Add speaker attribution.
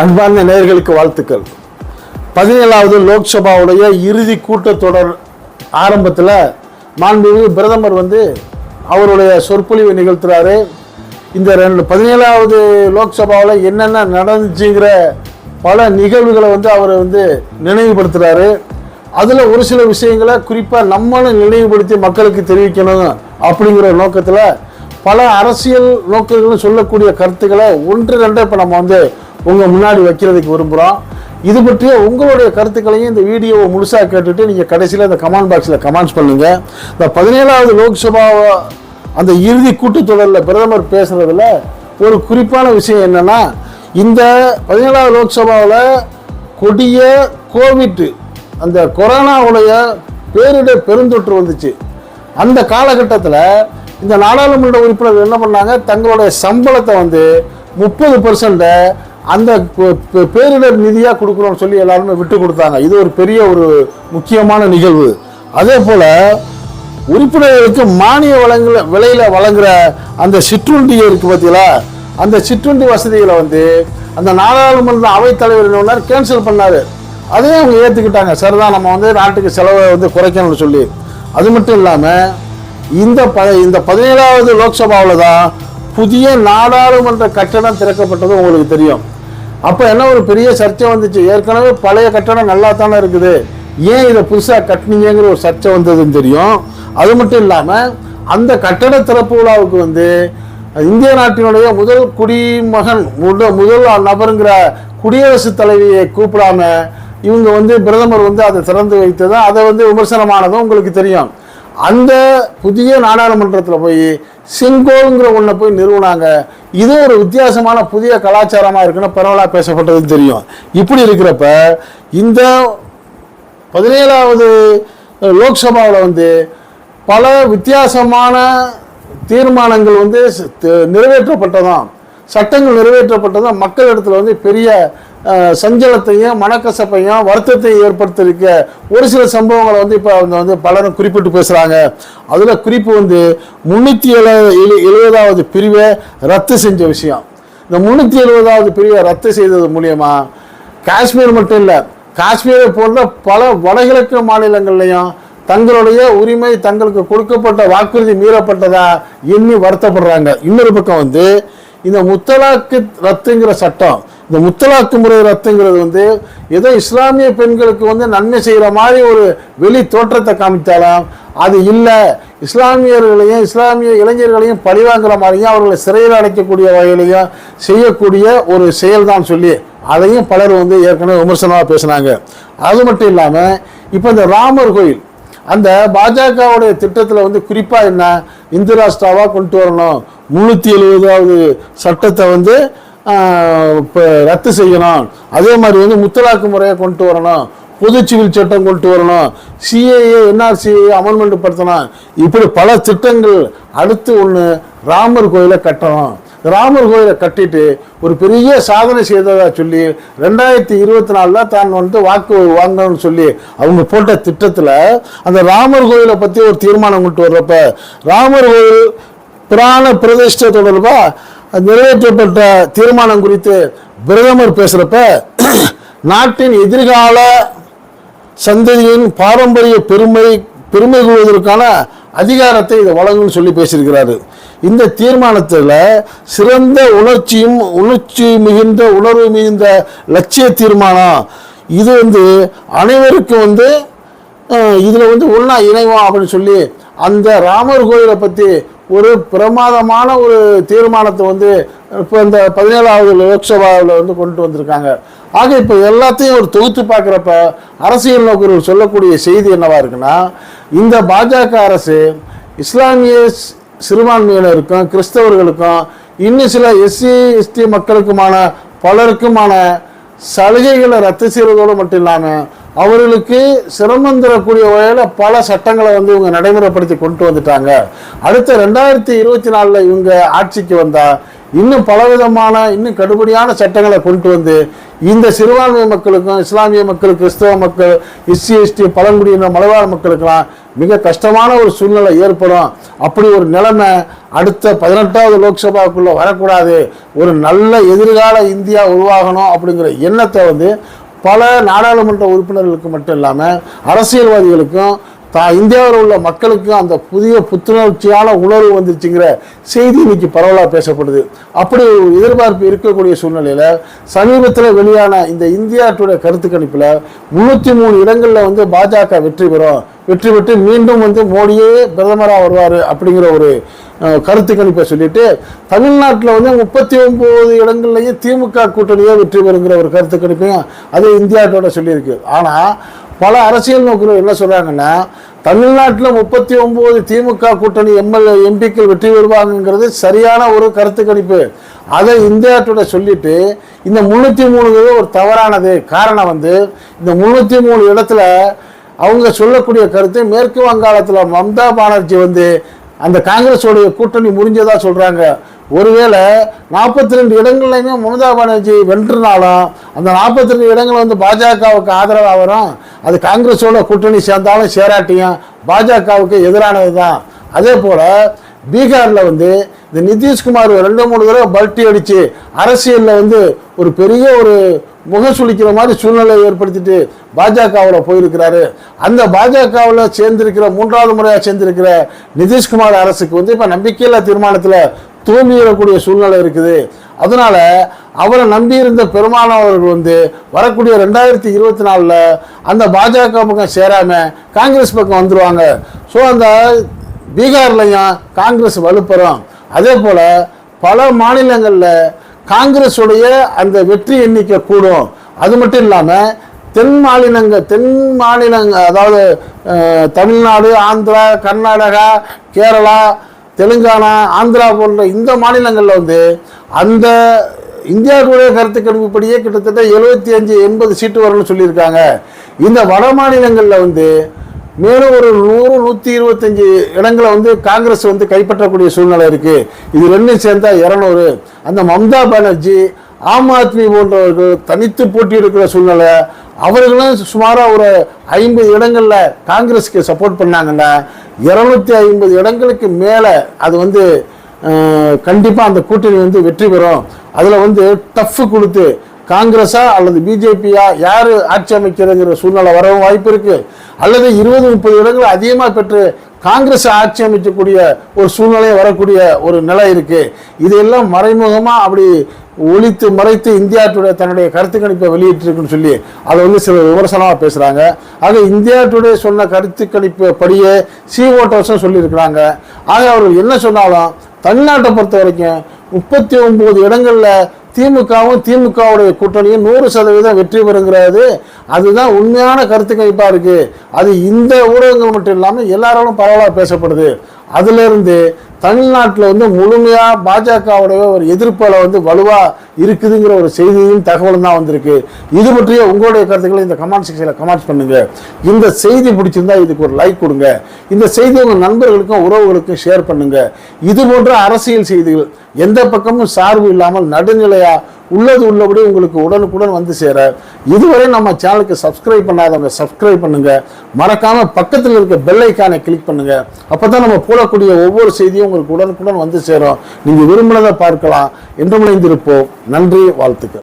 Speaker 1: அன்பார்ந்த நேயர்களுக்கு வாழ்த்துக்கள். 17வது லோக்சபாவுடைய இறுதி கூட்டத்தொடர் ஆரம்பத்தில் மாண்புமிகு பிரதமர் அவருடைய சொற்பொழிவை நிகழ்த்துறாரு. இந்த 17வது லோக்சபாவில் என்னென்ன நடந்துச்சுங்கிற பல நிகழ்வுகளை அவர் நினைவுபடுத்துகிறாரு. அதில் ஒரு சில விஷயங்களை குறிப்பாக நம்மளும் நினைவுபடுத்தி மக்களுக்கு தெரிவிக்கணும் அப்படிங்கிற நோக்கத்தில் பல அரசியல் நோக்கங்களும் சொல்லக்கூடிய கருத்துக்களை ஒன்று ரெண்டு இப்போ நம்ம உங்கள் முன்னாடி வைக்கிறதுக்கு விரும்புகிறோம். இது பற்றிய உங்களுடைய கருத்துக்களையும் இந்த வீடியோவை முழுசாக கேட்டுட்டு நீங்கள் கடைசியில் இந்த கமெண்ட் பாக்ஸில் கமெண்ட்ஸ் பண்ணுங்கள். இந்த 17வது லோக்சபா அந்த இறுதி கூட்டத்தொடரில் பிரதமர் பேசுகிறதுல ஒரு குறிப்பான விஷயம் என்னென்னா, இந்த 17வது லோக்சபாவில் கொடிய கோவிட் அந்த கொரோனாவுடைய பேரிடர் பெருந்தொற்று வந்துச்சு. அந்த காலகட்டத்தில் இந்த நாடாளுமன்ற உறுப்பினர்கள் என்ன பண்ணாங்க, தங்களுடைய சம்பளத்தை 30% அந்த பேரிடர் நிதியாக கொடுக்குறோம்னு சொல்லி எல்லாருமே விட்டு கொடுத்தாங்க. இது ஒரு பெரிய ஒரு முக்கியமான நிகழ்வு. அதே போல் உறுப்பினர்களுக்கு மானிய விலையில் வழங்குகிற அந்த சிற்றுண்டி இருக்குது பார்த்தீங்களா, அந்த சிற்றுண்டி வசதிகளை அந்த நாடாளுமன்ற அவைத்தலைவர் கேன்சல் பண்ணார். அதையும் அவங்க ஏற்றுக்கிட்டாங்க. சரிதான், நம்ம நாட்டுக்கு செலவை குறைக்கணும்னு சொல்லி. அது மட்டும் இல்லாமல் இந்த 17வது லோக்சபாவில் தான் புதிய நாடாளுமன்ற கட்டடம் திறக்கப்பட்டது உங்களுக்கு தெரியும். அப்போ என்ன ஒரு பெரிய சர்ச்சை வந்துச்சு. ஏற்கனவே பழைய கட்டடம் நல்லா தானே இருக்குது, ஏன் இதை புதுசாக கட்டினீங்கிற ஒரு சர்ச்சை வந்ததுன்னு தெரியும். அது மட்டும் இல்லாமல் அந்த கட்டட திறப்பு விழாவுக்கு இந்திய நாட்டினுடைய முதல் குடிமகன் முதல் நபருங்கிற குடியரசுத் தலைவியை கூப்பிடாம இவங்க பிரதமர் அதை திறந்து வைத்ததும் அதை விமர்சனமானதும் உங்களுக்கு தெரியும். அந்த புதிய நாடாளுமன்றத்தில் போய் செங்கோல்ங்கிற ஒன்றை போய் நிறுவனாங்க. இது ஒரு வித்தியாசமான புதிய கலாச்சாரமாக இருக்குன்னு பரவலாக பேசப்பட்டது தெரியும். இப்படி இருக்கிறப்ப இந்த 17வது லோக்சபாவில் பல வித்தியாசமான தீர்மானங்கள் நிறைவேற்றப்பட்டதும் சட்டங்கள் நிறைவேற்றப்பட்டதும் மக்களிடத்தில் பெரிய சஞ்சலத்தையும் மனக்கசப்பையும் வருத்தத்தையும் ஏற்படுத்திருக்க ஒரு சில சம்பவங்களை இப்போ பலரும் குறிப்பிட்டு பேசுகிறாங்க. அதில் குறிப்பு 370வது பிரிவை ரத்து செஞ்ச விஷயம். இந்த 370வது பிரிவை ரத்து செய்தது மூலியமா காஷ்மீர் மட்டும் இல்லை, காஷ்மீரை போன்ற பல வடகிழக்கு மாநிலங்கள்லையும் தங்களுடைய உரிமை தங்களுக்கு கொடுக்கப்பட்ட வாக்குறுதி மீறப்பட்டதா எண்ணி வருத்தப்படுறாங்க. இன்னொரு பக்கம் இந்த முத்தலாக்கு ரத்துங்கிற சட்டம், இந்த முத்தலாக்கு முறை ரத்துங்கிறது ஏதோ இஸ்லாமிய பெண்களுக்கு நன்மை செய்கிற மாதிரி ஒரு வெளி தோற்றத்தை காமித்தாலும் அது இல்லை, இஸ்லாமியர்களையும் இஸ்லாமிய இளைஞர்களையும் பழிவாங்கிற மாதிரியும் அவர்களை சிறையில் அடைக்கக்கூடிய வகையிலையும் செய்யக்கூடிய ஒரு செயல்தான் சொல்லி அதையும் பலர் ஏற்கனவே விமர்சனமாக பேசினாங்க. அது மட்டும் இல்லாமல் இப்போ இந்த ராமர் கோயில் அந்த பாஜகவுடைய திட்டத்தில் குறிப்பாக என்ன, இந்து ராஷ்டிராவாக கொண்டு வரணும், 370வது சட்டத்தை இப்போ ரத்து செய்யணும், அதே மாதிரி முத்தலாக்கு முறையை கொண்டு வரணும், பொது சிவில் சட்டம் கொண்டு வரணும், சிஏஏ என்ஆர்சிஏ அமெண்ட்மெண்ட் படுத்தணும், இப்படி பல திட்டங்கள். அடுத்து ஒன்று ராமர் கோயிலை கட்டணும். ராமர் கோயிலை கட்டிட்டு ஒரு பெரிய சாதனை செய்ததா சொல்லி 2024 தான் வாக்கு வாங்கணும்னு சொல்லி அவங்க போட்ட திட்டத்தில் அந்த ராமர் கோயிலை பற்றி ஒரு தீர்மானம் கொண்டு வர்றப்ப ராமர் கோயில் பிராண பிரதிஷ்டை தொடர்பாக நிறைவேற்றப்பட்ட தீர்மானம் குறித்து பிரதமர் பேசுகிறப்ப நாட்டின் எதிர்கால சந்ததியின் பாரம்பரிய பெருமை கொள்வதற்கான அதிகாரத்தை இதை வழங்குன்னு சொல்லி பேசியிருக்கிறாரு. இந்த தீர்மானத்தில் சிறந்த உணர்ச்சி மிகுந்த உணர்வு மிகுந்த லட்சிய தீர்மானம் இது அனைவருக்கும் இதில் ஒன்றா இணைவோம் அப்படின்னு சொல்லி அந்த ராமர் கோயிலை பற்றி ஒரு பிரமாதமான ஒரு தீர்மானத்தை இப்போ இந்த 17வது லோக்சபாவில் கொண்டு வந்திருக்காங்க. ஆக இப்போ எல்லாத்தையும் ஒரு தொகுத்து பார்க்குறப்ப அரசியல் நோக்கர்கள் சொல்லக்கூடிய செய்தி என்னவா இருக்குன்னா, இந்த பாஜக அரசு இஸ்லாமிய சிறுபான்மையினருக்கும் கிறிஸ்தவர்களுக்கும் இன்னும் சில எஸ்சி எஸ்டி மக்களுக்குமான பலருக்குமான சலுகைகளை ரத்து செய்வதோடு மட்டும் இல்லாமல் அவர்களுக்கு சிரமம் தரக்கூடிய வகையில் பல சட்டங்களை இவங்க நடைமுறைப்படுத்தி கொண்டு வந்துட்டாங்க. அடுத்த 2024 இவங்க ஆட்சிக்கு வந்தால் இன்னும் பலவிதமான இன்னும் கடுபடியான சட்டங்களை கொண்டு இந்த சிறுபான்மை மக்களுக்கும், இஸ்லாமிய மக்கள், கிறிஸ்தவ மக்கள், எஸ்சி எஸ்டி பழங்குடியினர் மலைவாழ் மக்களுக்கெல்லாம் மிக கஷ்டமான ஒரு சூழ்நிலை ஏற்படும். அப்படி ஒரு நிலைமை அடுத்த 18வது லோக்சபாவுக்குள்ள வரக்கூடாது. ஒரு நல்ல எதிர்கால இந்தியா உருவாகணும் அப்படிங்கிற எண்ணத்தை வந்து பல நாடாளுமன்ற உறுப்பினர்களுக்கு மட்டும் இல்லாமல் அரசியல்வாதிகளுக்கும் இந்தியாவில் உள்ள மக்களுக்கும் அந்த புதிய புத்துணர்ச்சியான உணர்வு வந்துருச்சுங்கிற செய்தி இன்னைக்கு பரவலாக பேசப்படுது. அப்படி ஒரு எதிர்பார்ப்பு இருக்கக்கூடிய சூழ்நிலையில் சமீபத்தில் வெளியான இந்த இந்தியா டுடே கருத்து கணிப்பில் 303 இடங்களில் வந்து பாஜக வெற்றி பெற்று மீண்டும் வந்து மோடியே பிரதமராக வருவார் அப்படிங்கிற ஒரு கருத்து கணிப்பை சொல்லிட்டு, தமிழ்நாட்டில் வந்து 39 இடங்கள்லையும் திமுக கூட்டணியே வெற்றி பெறுங்கிற ஒரு கருத்து கணிப்பையும் அது இந்தியா டுடே சொல்லியிருக்கு. ஆனால் பல அரசியல் நோக்கர்கள் என்ன சொல்றாங்கன்னா, தமிழ்நாட்டில் 39 திமுக கூட்டணி எம்பிக்கள் வெற்றி பெறுவாங்கிறது சரியான ஒரு கருத்து கணிப்பு. அதை இந்தியா டுடே சொல்லிட்டு இந்த 303 ஒரு தவறானது. காரணம் வந்து இந்த 303 இடத்துல அவங்க சொல்லக்கூடிய கருத்து மேற்கு வங்காளத்தில் மம்தா பானர்ஜி வந்து அந்த காங்கிரஸோடைய கூட்டணி முறிஞ்சதா சொல்றாங்க. ஒருவேளை 42 இடங்கள்லையுமே மம்தா பானர்ஜி வென்றுனாலும் அந்த 42 இடங்கள் வந்து பாஜகவுக்கு ஆதரவாக வரும். அது காங்கிரஸோட கூட்டணி சேர்ந்தாலும் சேராட்டியும் பாஜகவுக்கு எதிரானது தான். அதே போல் பீகாரில் வந்து இந்த நிதிஷ்குமார் 2-3 தடவை பல்ட்டி அடித்து அரசியலில் வந்து ஒரு பெரிய ஒரு முகசுளிக்கிற மாதிரி சூழ்நிலை ஏற்படுத்திட்டு பாஜகவில் போயிருக்கிறாரு. அந்த பாஜகவில் சேர்ந்திருக்கிற 3வது முறையாக சேர்ந்திருக்கிற நிதிஷ்குமார் அரசுக்கு வந்து இப்போ நம்பிக்கையில்லா தீர்மானத்தில் தோல்வியிடக்கூடிய சூழ்நிலை இருக்குது. அதனால அவரை நம்பியிருந்த பெரும்பாலானவர்கள் வந்து வரக்கூடிய 2024 அந்த பாஜக பக்கம் சேராம காங்கிரஸ் பக்கம் வந்துருவாங்க. ஸோ அந்த பீகார்லையும் காங்கிரஸ் வலுப்பெறும். அதே போல பல மாநிலங்களில் காங்கிரஸுடைய அந்த வெற்றி எண்ணிக்கை கூடும். அது மட்டும் இல்லாமல் தென் மாநிலங்கள் அதாவது தமிழ்நாடு, ஆந்திரா, கர்நாடகா, கேரளா, தெலுங்கானா, ஆந்திரா போன்ற இந்த மாநிலங்களில் வந்து அந்த இந்தியாவுடைய கருத்து கணிப்புப்படியே கிட்டத்தட்ட 75-80 சீட்டு வரும்னு சொல்லியிருக்காங்க. இந்த வட மாநிலங்களில் வந்து மேலும் ஒரு 100-125 இடங்களை வந்து காங்கிரஸ் வந்து கைப்பற்றக்கூடிய சூழ்நிலை இருக்கு. இது ரெண்டும் சேர்ந்தா 200. அந்த மம்தா பானர்ஜி, ஆம் ஆத்மி போன்றவர்கள் தனித்து போட்டி எடுக்கிற சூழ்நிலை. அவர்களும் சுமாராக ஒரு 50 இடங்கள்ல காங்கிரஸுக்கு சப்போர்ட் பண்ணாங்கன்னா 250 இடங்களுக்கு மேலே அது வந்து கண்டிப்பாக அந்த கூட்டணி வந்து வெற்றி பெறும். அதில் வந்து டஃப் கொடுத்து காங்கிரஸா அல்லது பிஜேபியா யார் ஆட்சி அமைக்கிறதுங்கிற சூழ்நிலை வரவும் வாய்ப்பு இருக்கு. அல்லது 20-30 இடங்கள் அதிகமாக பெற்று காங்கிரஸ் ஆட்சி அமைக்கக்கூடிய ஒரு சூழ்நிலையை வரக்கூடிய ஒரு நிலை இருக்கு. இதையெல்லாம் மறைமுகமாக அப்படி ஒழித்து மறைத்து இந்தியா டுடே தன்னுடைய கருத்து கணிப்பை வெளியிட்டிருக்குன்னு சொல்லி அதை வந்து சில விமர்சனமாக பேசுகிறாங்க. ஆக இந்தியா டுடே சொன்ன கருத்து கணிப்பு படியே ஓட்டர்ஸும் சொல்லியிருக்கிறாங்க. ஆக அவர்கள் என்ன சொன்னாலும் தமிழ்நாட்டை பொறுத்த வரைக்கும் 39 இடங்களில் திமுகவுடைய கூட்டணியும் 100% வெற்றி பெறுங்கிறது அதுதான் உண்மையான கருத்து கணிப்பா இருக்கு. அது இந்த ஊடகங்கள் மட்டும் இல்லாமல் எல்லாராலும் பரவலாக பேசப்படுது. அதிலிருந்து தமிழ்நாட்டில் வந்து முழுமையா பாஜகவுடைய ஒரு எதிர்ப்பால வந்து வலுவா இருக்குதுங்கிற ஒரு செய்தியும் தகவலும் தான் வந்திருக்கு. இது பற்றிய உங்களுடைய கருத்துக்களை இந்த கமெண்ட் செக்ஷன்ல கமெண்ட் பண்ணுங்க. இந்த செய்தி பிடிச்சிருந்தா இதுக்கு ஒரு லைக் கொடுங்க. இந்த செய்தி உங்க நண்பர்களுக்கும் உறவுகளுக்கும் ஷேர் பண்ணுங்க. இது போன்ற அரசியல் செய்திகள் எந்த பக்கமும் சார்பு இல்லாமல் நடுநிலையா உள்ளபடி உங்களுக்கு உடனுக்குடன் வந்து சேர இதுவரை நம்ம சேனலுக்கு சப்ஸ்கிரைப் பண்ணாதவங்க சப்ஸ்கிரைப் பண்ணுங்க. மறக்காம பக்கத்தில் இருக்க பெல் ஐக்கானை கிளிக் பண்ணுங்க. அப்பதான் நம்ம போடக்கூடிய ஒவ்வொரு செய்தியும் உங்களுக்கு உடனுக்குடன் வந்து சேரும். நீங்க விரும்பினதை பார்க்கலாம். என்றும் இணைந்திருப்போம். நன்றி, வாழ்த்துக்கள்.